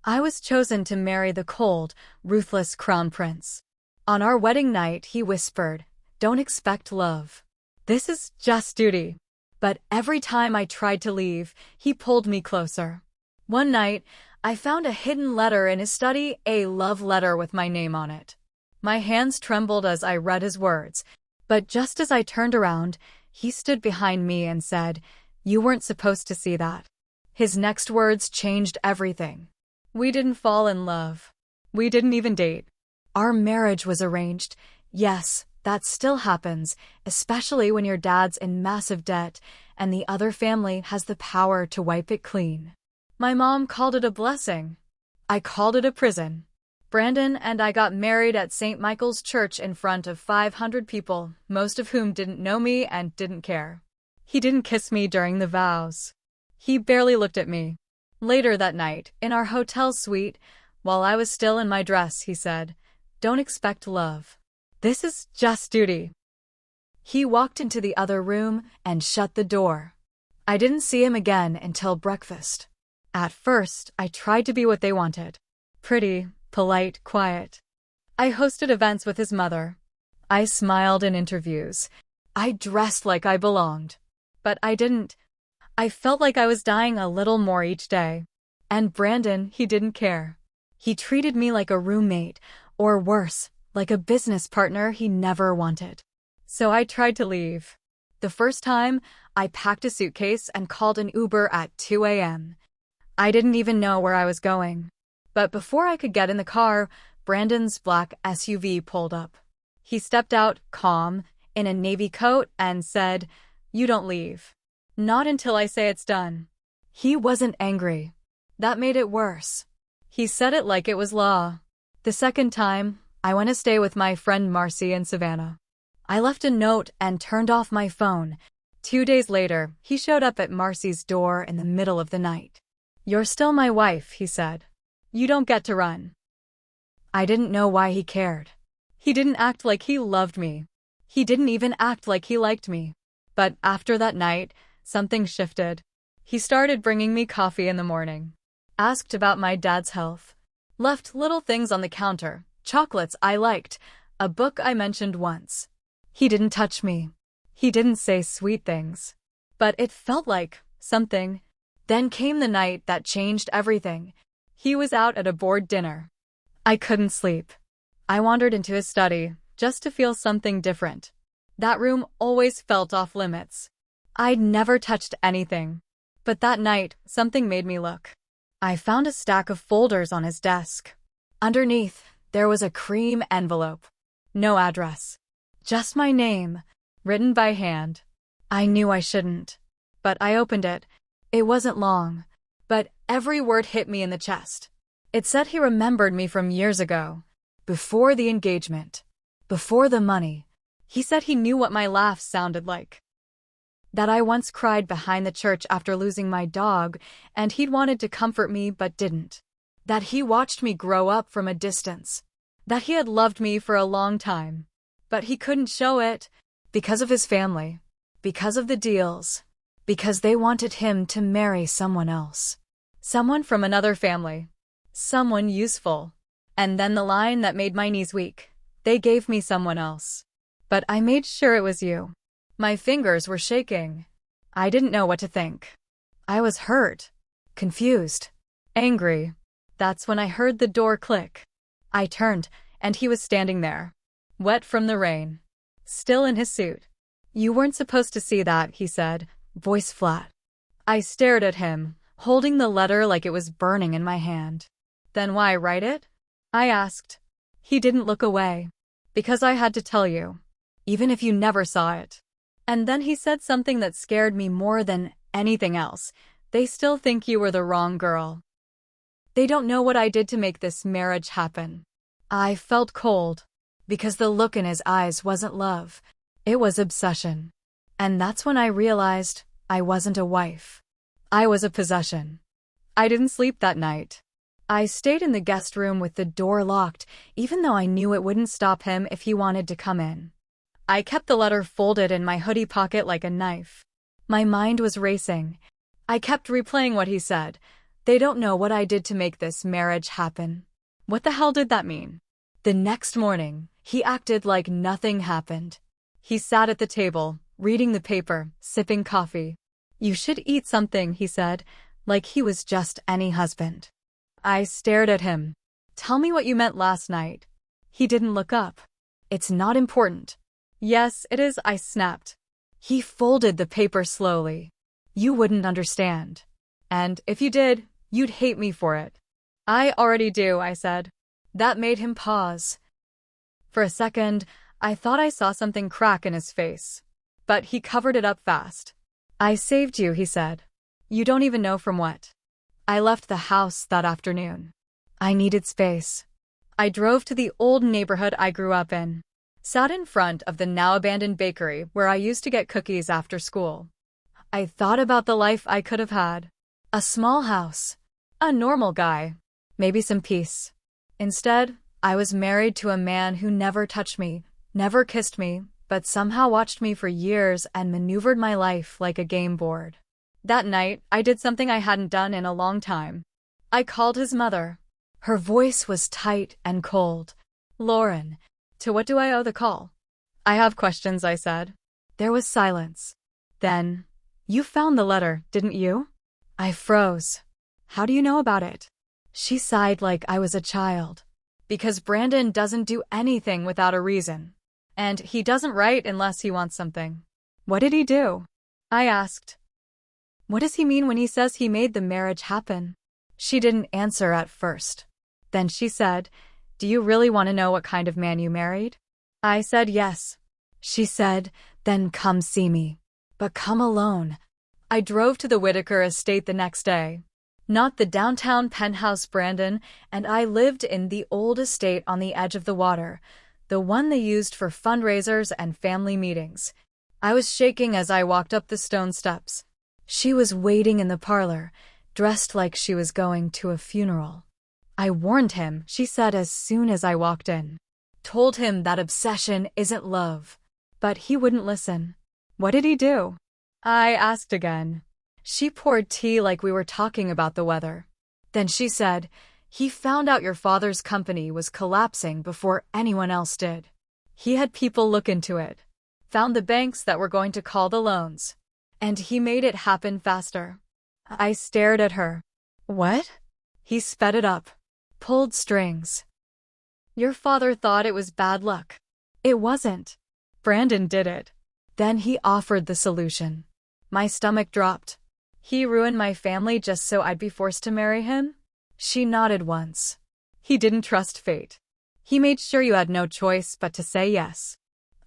I was chosen to marry the cold, ruthless crown prince. On our wedding night, he whispered, "Don't expect love. This is just duty." But every time I tried to leave, he pulled me closer. One night, I found a hidden letter in his study, a love letter with my name on it. My hands trembled as I read his words, but just as I turned around, he stood behind me and said, "You weren't supposed to see that." His next words changed everything. We didn't fall in love. We didn't even date. Our marriage was arranged. Yes, that still happens, especially when your dad's in massive debt and the other family has the power to wipe it clean. My mom called it a blessing. I called it a prison. Brandon and I got married at St. Michael's Church in front of 500 people, most of whom didn't know me and didn't care. He didn't kiss me during the vows. He barely looked at me. Later that night, in our hotel suite, while I was still in my dress, he said, "Don't expect love. This is just duty." He walked into the other room and shut the door. I didn't see him again until breakfast. At first, I tried to be what they wanted. Pretty, polite, quiet. I hosted events with his mother. I smiled in interviews. I dressed like I belonged. But I didn't. I felt like I was dying a little more each day. And Brandon, he didn't care. He treated me like a roommate, or worse, like a business partner he never wanted. So I tried to leave. The first time, I packed a suitcase and called an Uber at 2 a.m. I didn't even know where I was going. But before I could get in the car, Brandon's black SUV pulled up. He stepped out, calm, in a navy coat, and said, "You don't leave. Not until I say it's done." He wasn't angry. That made it worse. He said it like it was law. The second time, I went to stay with my friend Marcy in Savannah. I left a note and turned off my phone. 2 days later, he showed up at Marcy's door in the middle of the night. "You're still my wife," he said. "You don't get to run." I didn't know why he cared. He didn't act like he loved me. He didn't even act like he liked me. But after that night, something shifted. He started bringing me coffee in the morning, asked about my dad's health, left little things on the counter, chocolates I liked, a book I mentioned once. He didn't touch me. He didn't say sweet things. But it felt like something. Then came the night that changed everything. He was out at a board dinner. I couldn't sleep. I wandered into his study, just to feel something different. That room always felt off limits. I'd never touched anything. But that night, something made me look. I found a stack of folders on his desk. Underneath, there was a cream envelope. No address. Just my name, written by hand. I knew I shouldn't. But I opened it. It wasn't long. But every word hit me in the chest. It said he remembered me from years ago. Before the engagement. Before the money. He said he knew what my laughs sounded like. That I once cried behind the church after losing my dog, and he'd wanted to comfort me but didn't. That he watched me grow up from a distance. That he had loved me for a long time. But he couldn't show it, because of his family. Because of the deals. Because they wanted him to marry someone else. Someone from another family. Someone useful. And then the line that made my knees weak. They gave me someone else. But I made sure it was you. My fingers were shaking. I didn't know what to think. I was hurt, confused, angry. That's when I heard the door click. I turned, and he was standing there, wet from the rain, still in his suit. "You weren't supposed to see that," he said, voice flat. I stared at him, holding the letter like it was burning in my hand. "Then why write it?" I asked. He didn't look away. "Because I had to tell you, even if you never saw it." And then he said something that scared me more than anything else. "They still think you were the wrong girl. They don't know what I did to make this marriage happen." I felt cold, because the look in his eyes wasn't love. It was obsession. And that's when I realized I wasn't a wife. I was a possession. I didn't sleep that night. I stayed in the guest room with the door locked, even though I knew it wouldn't stop him if he wanted to come in. I kept the letter folded in my hoodie pocket like a knife. My mind was racing. I kept replaying what he said. They don't know what I did to make this marriage happen. What the hell did that mean? The next morning, he acted like nothing happened. He sat at the table, reading the paper, sipping coffee. You should eat something, he said, like he was just any husband. I stared at him. Tell me what you meant last night. He didn't look up. It's not important. Yes, it is, I snapped. He folded the paper slowly. You wouldn't understand. And if you did, you'd hate me for it. I already do, I said. That made him pause. For a second, I thought I saw something crack in his face. But he covered it up fast. I saved you, he said. You don't even know from what. I left the house that afternoon. I needed space. I drove to the old neighborhood I grew up in. Sat in front of the now-abandoned bakery where I used to get cookies after school. I thought about the life I could have had. A small house. A normal guy. Maybe some peace. Instead, I was married to a man who never touched me, never kissed me, but somehow watched me for years and maneuvered my life like a game board. That night, I did something I hadn't done in a long time. I called his mother. Her voice was tight and cold. Lauren, to what do I owe the call? I have questions, I said. There was silence. Then, you found the letter, didn't you? I froze. How do you know about it? She sighed like I was a child. Because Brandon doesn't do anything without a reason. And he doesn't write unless he wants something. What did he do? I asked. What does he mean when he says he made the marriage happen? She didn't answer at first. Then she said, Do you really want to know what kind of man you married? I said yes. She said, Then come see me. But come alone. I drove to the Whitaker estate the next day. Not the downtown penthouse Brandon and I lived in the old estate on the edge of the water, the one they used for fundraisers and family meetings. I was shaking as I walked up the stone steps. She was waiting in the parlor, dressed like she was going to a funeral. I warned him, she said as soon as I walked in. Told him that obsession isn't love. But he wouldn't listen. What did he do? I asked again. She poured tea like we were talking about the weather. Then she said, He found out your father's company was collapsing before anyone else did. He had people look into it. Found the banks that were going to call the loans. And he made it happen faster. I stared at her. What? He sped it up. Pulled strings. Your father thought it was bad luck. It wasn't. Brandon did it. Then he offered the solution. My stomach dropped. He ruined my family just so I'd be forced to marry him? She nodded once. He didn't trust fate. He made sure you had no choice but to say yes.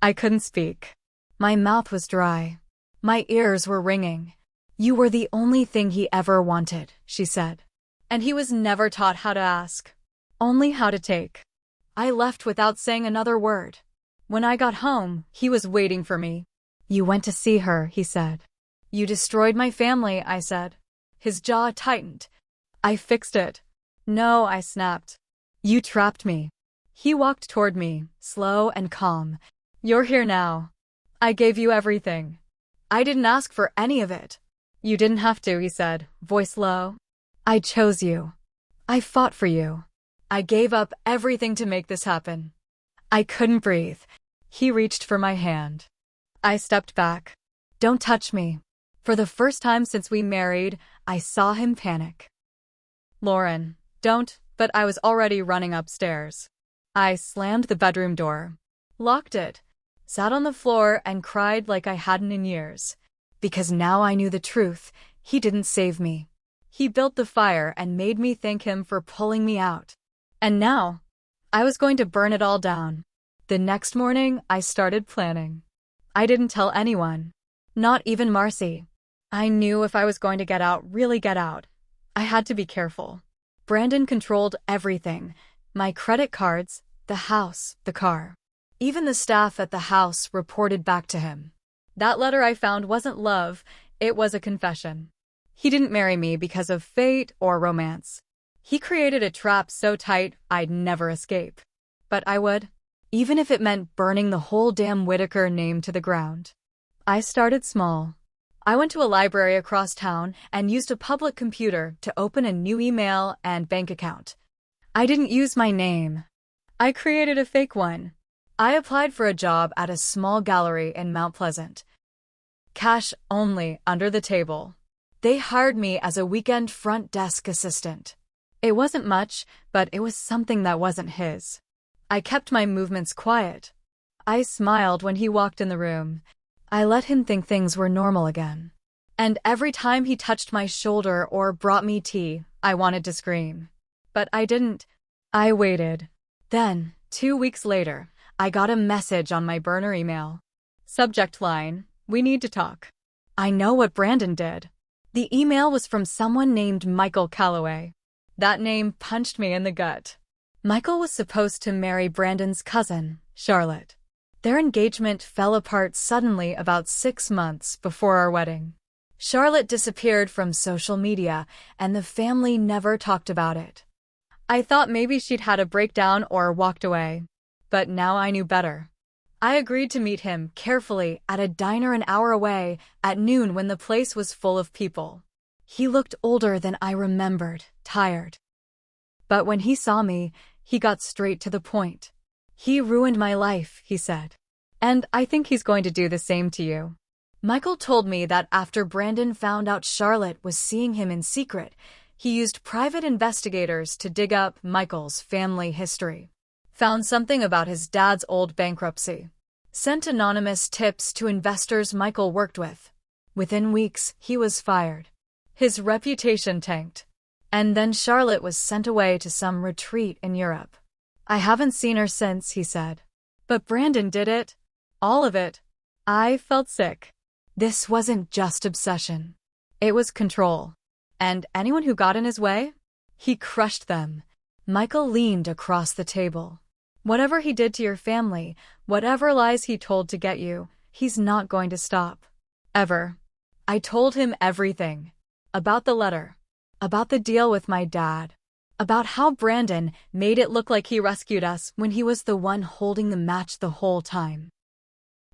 I couldn't speak. My mouth was dry. My ears were ringing. You were the only thing he ever wanted, she said. And he was never taught how to ask. Only how to take. I left without saying another word. When I got home, he was waiting for me. You went to see her, he said. You destroyed my family, I said. His jaw tightened. I fixed it. No, I snapped. You trapped me. He walked toward me, slow and calm. You're here now. I gave you everything. I didn't ask for any of it. You didn't have to, he said, voice low. I chose you. I fought for you. I gave up everything to make this happen. I couldn't breathe. He reached for my hand. I stepped back. Don't touch me. For the first time since we married, I saw him panic. Lauren, don't, but I was already running upstairs. I slammed the bedroom door. Locked it. Sat on the floor and cried like I hadn't in years. Because now I knew the truth, he didn't save me. He built the fire and made me thank him for pulling me out. And now, I was going to burn it all down. The next morning, I started planning. I didn't tell anyone. Not even Marcy. I knew if I was going to get out, really get out, I had to be careful. Brandon controlled everything. My credit cards, the house, the car. Even the staff at the house reported back to him. That letter I found wasn't love, it was a confession. He didn't marry me because of fate or romance. He created a trap so tight I'd never escape. But I would, even if it meant burning the whole damn Whitaker name to the ground. I started small. I went to a library across town and used a public computer to open a new email and bank account. I didn't use my name. I created a fake one. I applied for a job at a small gallery in Mount Pleasant. Cash only, under the table. They hired me as a weekend front desk assistant. It wasn't much, but it was something that wasn't his. I kept my movements quiet. I smiled when he walked in the room. I let him think things were normal again. And every time he touched my shoulder or brought me tea, I wanted to scream. But I didn't. I waited. Then, 2 weeks later, I got a message on my burner email. Subject line, "We need to talk." I know what Brandon did. The email was from someone named Michael Calloway. That name punched me in the gut. Michael was supposed to marry Brandon's cousin, Charlotte. Their engagement fell apart suddenly about 6 months before our wedding. Charlotte disappeared from social media, and the family never talked about it. I thought maybe she'd had a breakdown or walked away. But now I knew better. I agreed to meet him carefully at a diner an hour away at noon when the place was full of people. He looked older than I remembered, tired. But when he saw me, he got straight to the point. "He ruined my life," he said. "And I think he's going to do the same to you." Michael told me that after Brandon found out Charlotte was seeing him in secret, he used private investigators to dig up Michael's family history. Found something about his dad's old bankruptcy. Sent anonymous tips to investors Michael worked with. Within weeks, he was fired. His reputation tanked. And then Charlotte was sent away to some retreat in Europe. "I haven't seen her since," he said. "But Brandon did it. All of it." I felt sick. This wasn't just obsession. It was control. And anyone who got in his way? He crushed them. Michael leaned across the table. "Whatever he did to your family, whatever lies he told to get you, he's not going to stop. Ever." I told him everything. About the letter. About the deal with my dad. About how Brandon made it look like he rescued us when he was the one holding the match the whole time.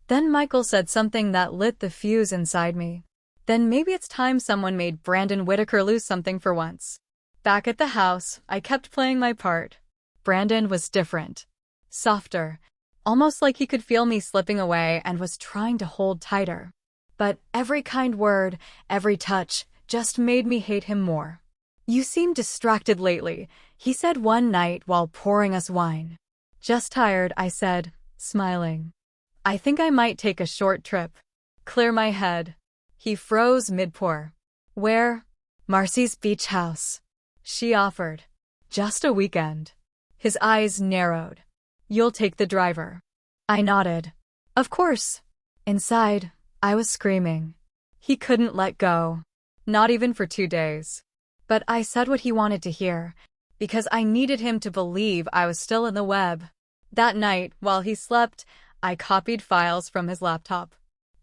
Then Michael said something that lit the fuse inside me. Then maybe it's time someone made Brandon Whitaker lose something for once. Back at the house, I kept playing my part. Brandon was different. Softer. Almost like he could feel me slipping away and was trying to hold tighter. But every kind word, every touch, just made me hate him more. "You seem distracted lately," he said one night while pouring us wine. "Just tired," I said, smiling. "I think I might take a short trip. Clear my head." He froze mid-pour. "Where?" "Marcy's beach house," she offered. "Just a weekend." His eyes narrowed. "You'll take the driver." I nodded. "Of course." Inside, I was screaming. He couldn't let go. Not even for 2 days. But I said what he wanted to hear, because I needed him to believe I was still in the web. That night, while he slept, I copied files from his laptop.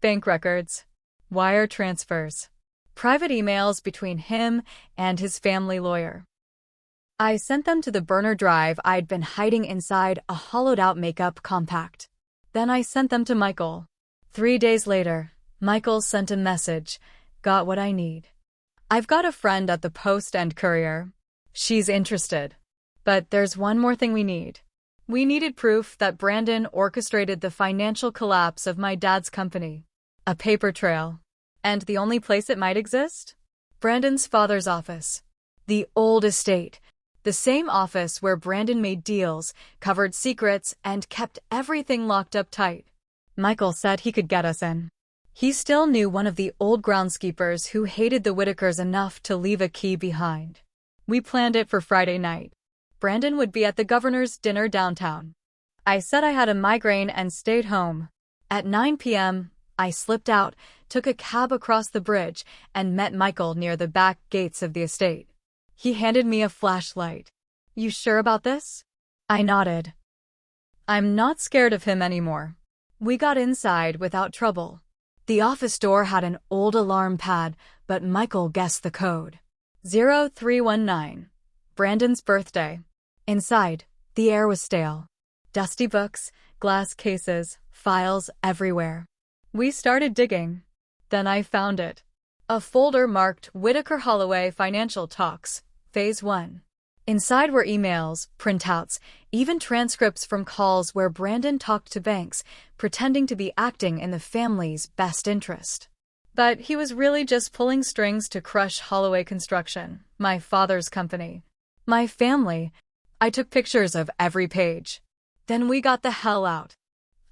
Bank records. Wire transfers. Private emails between him and his family lawyer. I sent them to the burner drive I'd been hiding inside a hollowed-out makeup compact. Then I sent them to Michael. 3 days later, Michael sent a message. "Got what I need. I've got a friend at the Post and Courier. She's interested. But there's one more thing we need." We needed proof that Brandon orchestrated the financial collapse of my dad's company. A paper trail. And the only place it might exist? Brandon's father's office. The old estate. The same office where Brandon made deals, covered secrets, and kept everything locked up tight. Michael said he could get us in. He still knew one of the old groundskeepers who hated the Whitakers enough to leave a key behind. We planned it for Friday night. Brandon would be at the governor's dinner downtown. I said I had a migraine and stayed home. At 9 p.m., I slipped out, took a cab across the bridge, and met Michael near the back gates of the estate. He handed me a flashlight. "You sure about this?" I nodded. I'm not scared of him anymore. We got inside without trouble. The office door had an old alarm pad, but Michael guessed the code. 0319. Brandon's birthday. Inside, the air was stale. Dusty books, glass cases, files everywhere. We started digging. Then I found it. A folder marked Whitaker Holloway Financial Talks, Phase 1. Inside were emails, printouts, even transcripts from calls where Brandon talked to banks, pretending to be acting in the family's best interest. But he was really just pulling strings to crush Holloway Construction, my father's company. My family. I took pictures of every page. Then we got the hell out.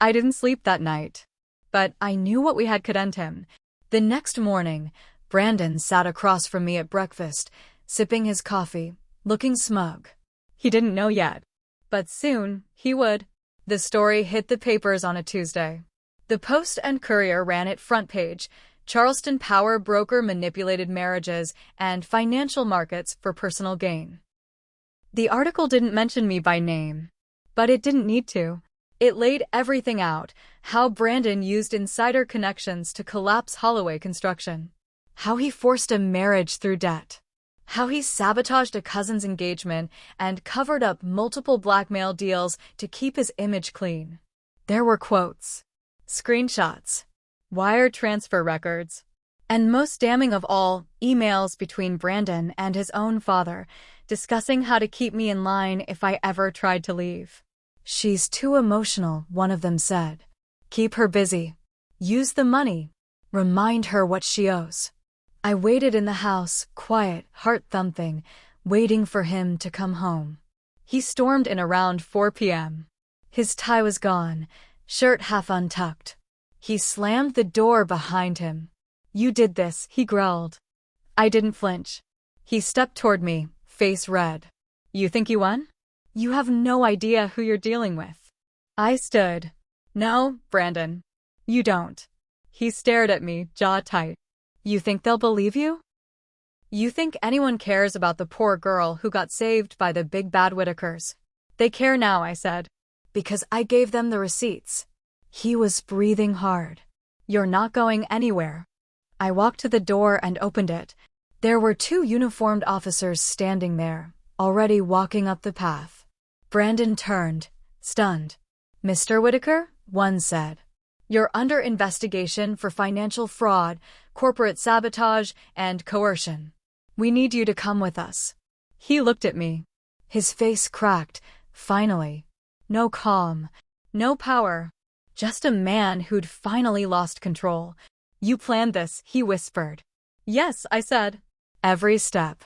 I didn't sleep that night. But I knew what we had could end him. The next morning, Brandon sat across from me at breakfast, sipping his coffee, looking smug. He didn't know yet. But soon, he would. The story hit the papers on a Tuesday. The Post and Courier ran it front page. Charleston power broker manipulated marriages and financial markets for personal gain. The article didn't mention me by name. But it didn't need to. It laid everything out, how Brandon used insider connections to collapse Holloway Construction. How he forced a marriage through debt. How he sabotaged a cousin's engagement and covered up multiple blackmail deals to keep his image clean. There were quotes, screenshots, wire transfer records, and most damning of all, emails between Brandon and his own father, discussing how to keep me in line if I ever tried to leave. She's too emotional, one of them said. Keep her busy. Use the money. Remind her what she owes. I waited in the house, quiet, heart-thumping, waiting for him to come home. He stormed in around 4 p.m. His tie was gone, shirt half untucked. He slammed the door behind him. You did this, he growled. I didn't flinch. He stepped toward me, face red. You think you won? You have no idea who you're dealing with. I stood. No, Brandon. You don't. He stared at me, jaw tight. You think they'll believe you? You think anyone cares about the poor girl who got saved by the big bad Whitakers? They care now, I said. Because I gave them the receipts. He was breathing hard. You're not going anywhere. I walked to the door and opened it. There were 2 uniformed officers standing there, already walking up the path. Brandon turned, stunned. Mr. Whitaker, one said. You're under investigation for financial fraud, corporate sabotage, and coercion. We need you to come with us. He looked at me. His face cracked, finally. No calm, no power. Just a man who'd finally lost control. You planned this, he whispered. Yes, I said. Every step.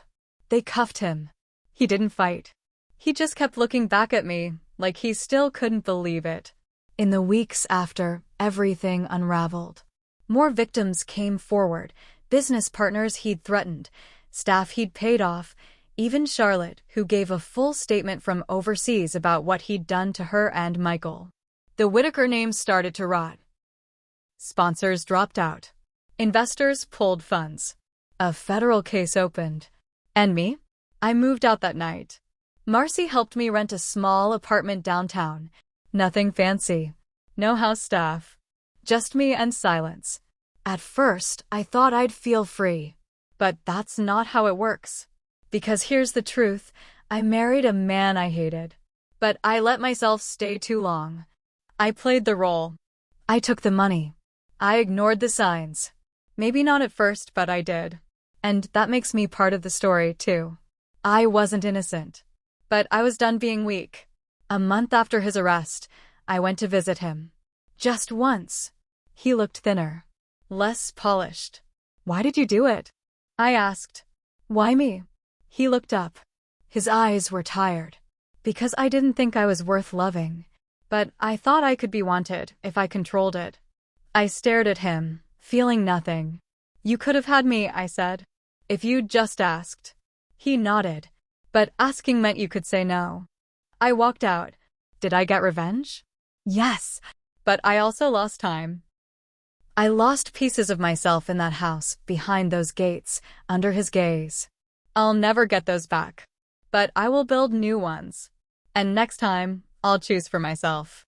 They cuffed him. He didn't fight. He just kept looking back at me, like he still couldn't believe it. In the weeks after, everything unraveled. More victims came forward, business partners he'd threatened, staff he'd paid off, even Charlotte, who gave a full statement from overseas about what he'd done to her and Michael. The Whitaker name started to rot. Sponsors dropped out. Investors pulled funds. A federal case opened. And me? I moved out that night. Marcy helped me rent a small apartment downtown. Nothing fancy. No house staff. Just me and silence. At first, I thought I'd feel free. But that's not how it works. Because here's the truth, I married a man I hated. But I let myself stay too long. I played the role. I took the money. I ignored the signs. Maybe not at first, but I did. And that makes me part of the story, too. I wasn't innocent. But I was done being weak. A month after his arrest, I went to visit him. Just once. He looked thinner. Less polished. Why did you do it? I asked. Why me? He looked up. His eyes were tired. Because I didn't think I was worth loving. But I thought I could be wanted if I controlled it. I stared at him, feeling nothing. You could have had me, I said. If you'd just asked. He nodded. But asking meant you could say no. I walked out. Did I get revenge? Yes. But I also lost time. I lost pieces of myself in that house, behind those gates, under his gaze. I'll never get those back. But I will build new ones. And next time, I'll choose for myself.